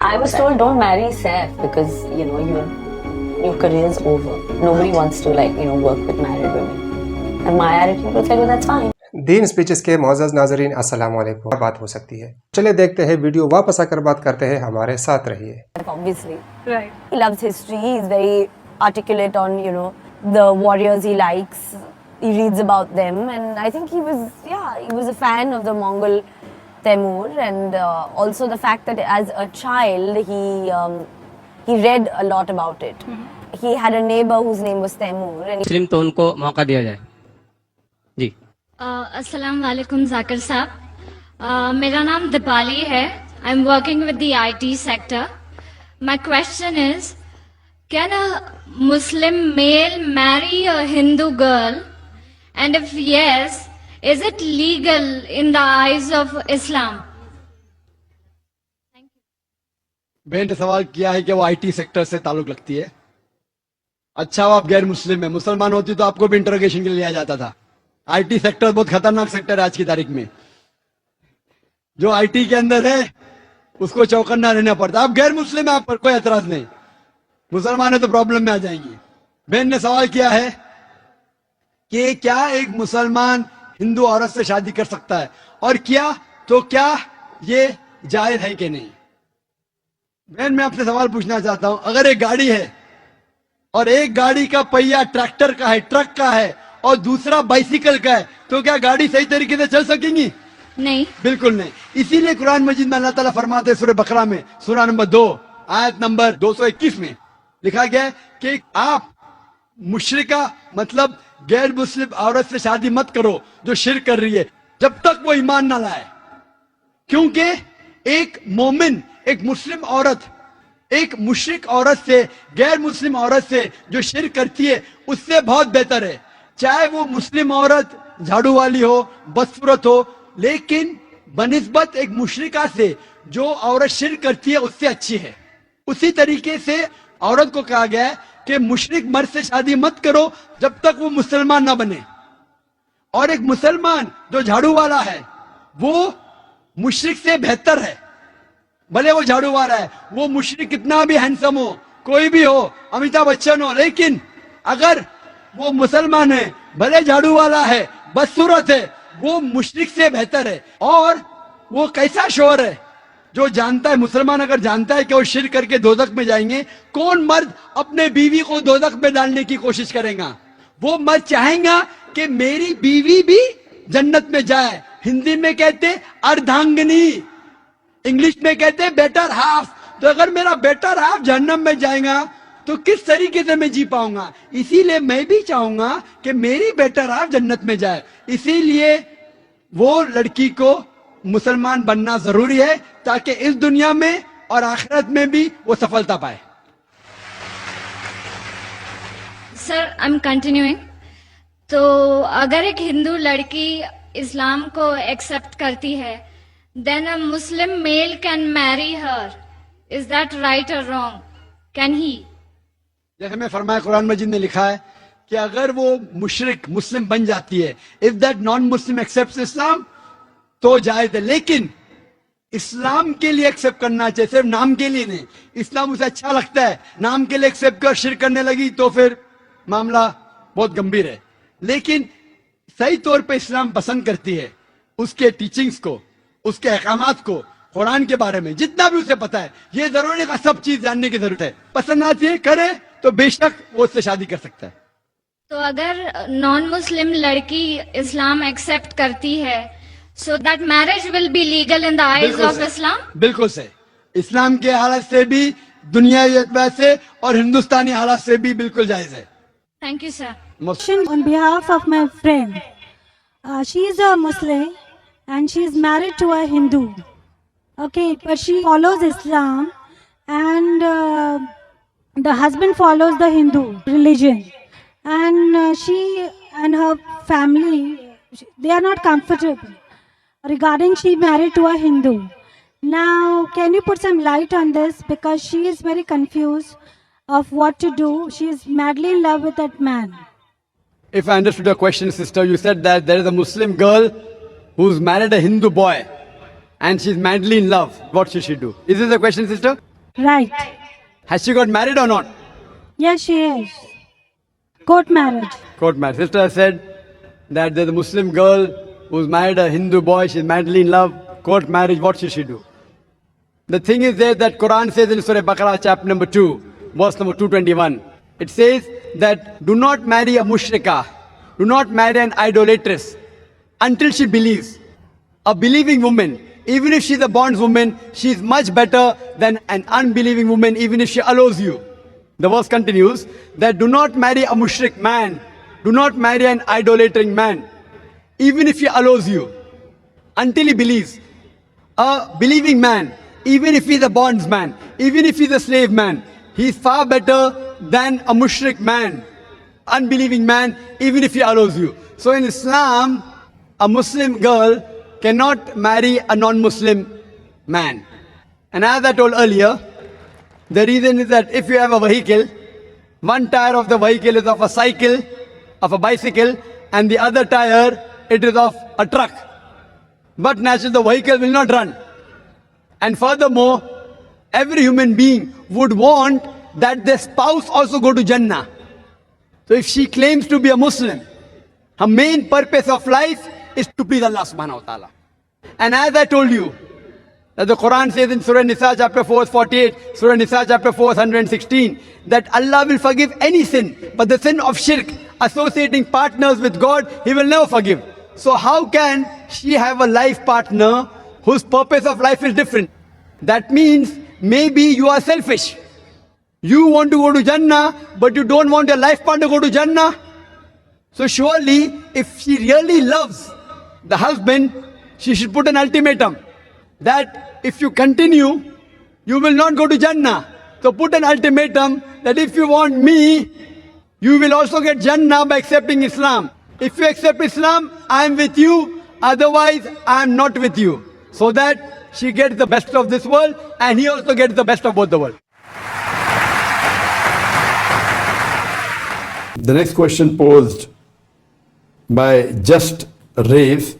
I was told don't marry Saif because your career is over. Nobody wants to work with married women. And my attitude was like, well, that's fine. Then speeches کے معزز ناظرین السلام علیکم. بات ہو سکتی ہے. چلے دیکھتے ہیں ویڈیو, واپس آ کر بات کرتے ہیں, ہمارے ساتھ رہیے. Obviously, right. He loves history. He's very articulate on the warriors he likes. He reads about them, and I think he was a fan of the Mongol Taimur, and also the fact that as a child he read a lot about it. Mm-hmm. He had a neighbor whose name was Taimur, and مسلم تو ان کو موقع دیا جائے. جی السلام علیکم ذاکر صاحب, میرا نام دیپالی ہے. I am working with the I T sector. My question is, can a Muslim male marry a Hindu girl, and if yes, is it legal in the eyes of Islam? بہن نے سوال کیا ہے کہ وہ آئی ٹی سیکٹر سے تعلق رکھتی ہے. اچھا, وہ آپ غیر مسلم ہیں, مسلمان ہوتی تو آپ کو بھی انٹروگیشن کے لیے لیا جاتا تھا. آئی ٹی سیکٹر بہت خطرناک سیکٹر ہے آج کی تاریخ میں. جو آئی ٹی کے اندر ہے اس کو چوکنا رہنا پڑتا. آپ غیر مسلم ہیں, آپ پر کوئی اعتراض نہیں, مسلمان ہیں تو پرابلم میں آ جائیں گے. بہن نے سوال کیا ہے کہ کیا ایک مسلمان ہندو عورت سے شادی کر سکتا ہے, اور کیا یہ جائز ہے کہ نہیں. بہن میں آپ سے سوال پوچھنا چاہتا ہوں, اگر ایک گاڑی ہے اور ایک گاڑی کا پہیا ٹریکٹر کا ہے, ٹرک کا ہے, اور دوسرا بائسیکل کا ہے, تو کیا گاڑی صحیح طریقے سے چل سکیں گی؟ نہیں, بالکل نہیں. اسی لیے قرآن مجید میں اللہ تعالیٰ فرماتے ہیں سورہ بقرہ میں سورہ نمبر 2 آیت نمبر 221 میں لکھا گیا ہے کہ آپ مشرکہ مطلب غیر مسلم عورت سے شادی مت کرو جو شرک کر رہی ہے جب تک وہ ایمان نہ لائے. کیونکہ ایک مومن, ایک مسلم عورت ایک مشرک عورت سے, غیر مسلم عورت سے جو شرک کرتی ہے اس سے بہت بہتر ہے. چاہے وہ مسلم عورت جھاڑو والی ہو, بدصورت ہو, لیکن بنسبت ایک مشرکہ سے جو عورت شرک کرتی ہے اس سے اچھی ہے. اسی طریقے سے عورت کو کہا گیا ہے کہ مشرک مرد سے شادی مت کرو جب تک وہ مسلمان نہ بنے. اور ایک مسلمان جو جھاڑو والا ہے وہ مشرک سے بہتر ہے. بھلے وہ جھاڑو والا ہے, وہ مشرک کتنا بھی ہینڈسم ہو, کوئی بھی ہو, امیتابھ بچن ہو, لیکن اگر وہ مسلمان ہے, بھلے جھاڑو والا ہے, بدصورت ہے, وہ مشرک سے بہتر ہے. اور وہ کیسا شوہر ہے جو جانتا ہے, مسلمان اگر جانتا ہے کہ وہ شرک کر کے دوزخ میں جائیں گے, کون مرد اپنے بیوی کو دوزخ میں ڈالنے کی کوشش کرے گا؟ وہ مرد چاہیں گا کہ میری بیوی بھی جنت میں جائے. ہندی میں کہتے اردھانگنی, انگلش میں کہتے بیٹر ہاف. تو اگر میرا بیٹر ہاف جہنم میں جائے گا تو کس طریقے سے میں جی پاؤں گا؟ اسی لیے میں بھی چاہوں گا کہ میری بیٹر ہاف جنت میں جائے. اسی لیے وہ لڑکی کو مسلمان بننا ضروری ہے تاکہ اس دنیا میں اور آخرت میں بھی وہ سفلتا پائے. سر, آئی ایم کنٹینیوئنگ. تو اگر ایک ہندو لڑکی اسلام کو ایکسپٹ کرتی ہے, then a Muslim male can marry her. Is that right or wrong? Can he? جیسے میں فرمایا قرآن مجید نے لکھا ہے کہ اگر وہ مشرک مسلم بن جاتی ہے, if that non-Muslim accepts Islam, تو جائز ہے. لیکن اسلام کے لیے ایکسپٹ کرنا چاہیے, صرف نام کے لیے نہیں. اسلام اسے اچھا لگتا ہے, نام کے لیے ایکسپٹ کر شرک کرنے لگی تو پھر معاملہ بہت گمبھیر ہے. لیکن صحیح طور پہ اسلام پسند کرتی ہے اس کے ٹیچنگز کو, اس کے احکامات کو, قرآن کے بارے میں جتنا بھی اسے پتا ہے. یہ ضروری ہے, سب چیز جاننے کی ضرورت ہے. پسند آتی ہے کرے تو بے شک وہ اس سے شادی کر سکتا ہے. تو اگر نان مسلم لڑکی اسلام ایکسپٹ کرتی ہے, so that marriage will be legal in the eyes of Islam? بالکل صحیح. اسلام کے حالت سے بھی, دنیاوی اعتبار سے اور ہندوستانی حالات سے بھی بالکل جائز ہے. Thank you, sir. On behalf of my friend, she is a Muslim and she is married to a Hindu. Okay, but she follows Islam and the husband follows the Hindu religion. And she and her family, they are not comfortable regarding she married to a Hindu. Now, can you put some light on this, because she is very confused of what to do. She is madly in love with that man. If I understood your question, sister, you said that there is a Muslim girl who's married a Hindu boy and she's madly in love. What should she do? Is this the question, sister? Right. Has she got married or not? Yes, she is. Court marriage. Court marriage. Sister said that there's a Muslim girl who's married a Hindu boy, she's madly in love. Court marriage, what should she do? The thing is there that Quran says in Surah Baqarah chapter number 2, verse number 221. It says that do not marry a mushrika, do not marry an idolatress until she believes. A believing woman, even if she's a bondswoman, she's much better than an unbelieving woman, even if she allows you. The verse continues that do not marry a mushrik man, do not marry an idolating man, even if he allows you, until he believes. A believing man, even if he's a bondsman, even if he's a slave man, he's far better than a mushrik man, unbelieving man, even if he allows you. So in Islam, a Muslim girl cannot marry a non-Muslim man. And as I told earlier, the reason is that if you have a vehicle, one tire of the vehicle is of a cycle, of a bicycle, and the other tire, it is of a truck. But naturally the vehicle will not run. And furthermore, every human being would want that their spouse also go to Jannah. So if she claims to be a Muslim, her main purpose of life is to please Allah subhanahu wa ta'ala. And as I told you, that the Quran says in Surah Nisa chapter 4 48, Surah Nisa chapter 4 116, that Allah will forgive any sin, but the sin of shirk, associating partners with God, He will never forgive. So how can she have a life partner whose purpose of life is different? That means maybe you are selfish. You want to go to Jannah, but you don't want your life partner to go to Jannah. So surely, if she really loves the husband, she should put an ultimatum that if you continue, you will not go to Jannah. So put an ultimatum that if you want me, you will also get Jannah by accepting Islam. If you accept Islam, I am with you. Otherwise, I am not with you. So that she gets the best of this world and he also gets the best of both the world. The next question posed by Just Raves: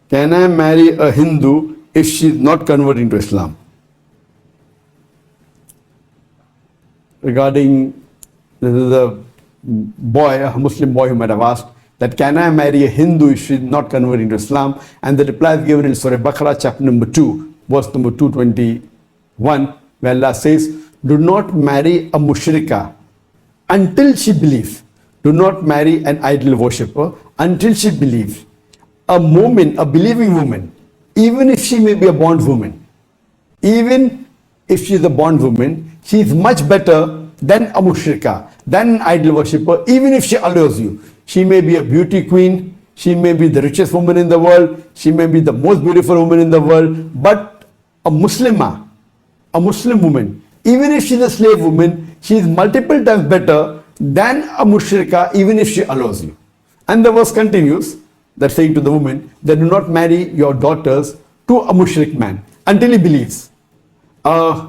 can I marry a Hindu if she is not converting to Islam? Regarding, this is a boy, a Muslim boy who might have asked that can I marry a Hindu if she is not converting to Islam? And the reply is given in Surah Baqarah chapter number 2, verse number 221, where Allah says, do not marry a mushrika until she believes. Do not marry an idol worshipper until she believes. A mu'min, a believing woman, even if she may be a bondwoman, even if she is a bondwoman, she is much better than a mushrika, than an idol worshipper, even if she allows you. She may be a beauty queen, she may be the richest woman in the world, she may be the most beautiful woman in the world, but a Muslimah, a Muslim woman, even if she is a slave woman, she is multiple times better than a mushrika, even if she allows you. And the verse continues, that saying to the woman, that do not marry your daughters to a mushrik man until he believes. A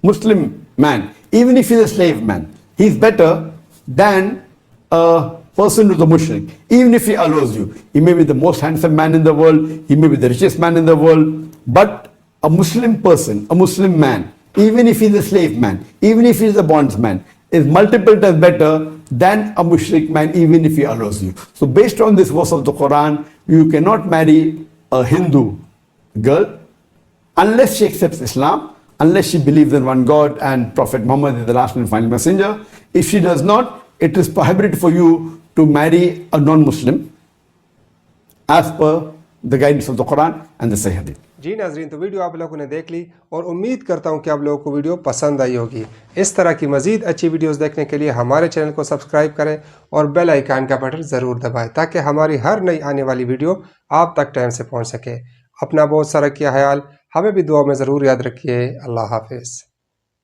Muslim man, even if he is a slave man, he is better than a person who is a mushrik, even if he allows you. He may be the most handsome man in the world, he may be the richest man in the world, but a Muslim person, a Muslim man, even if he is a slave man, even if he is a bondsman, is multiple times better than a mushrik man, even if he allows you. So based on this verse of the Quran, you cannot marry a Hindu girl unless she accepts Islam, unless she believes in one God and Prophet Muhammad is the last and final messenger. If she does not, it is prohibited for you to marry a non-Muslim as per the guidance of the Quran and the Sahih Hadith. جی ناظرین، تو video آپ لوگوں نے دیکھ لی اور امید کرتا ہوں کہ آپ لوگوں کو ویڈیو پسند آئی ہوگی. اس طرح کی مزید اچھی ویڈیوز دیکھنے کے لیے ہمارے چینل کو سبسکرائب کریں اور بیل آئیکن کا بٹن ضرور دبائیں تاکہ ہماری ہر نئی آنے والی ویڈیو آپ تک ٹائم سے پہنچ سکے. اپنا بہت سارا کیا خیال، ہمیں بھی دعا میں ضرور یاد رکھیے. اللہ حافظ.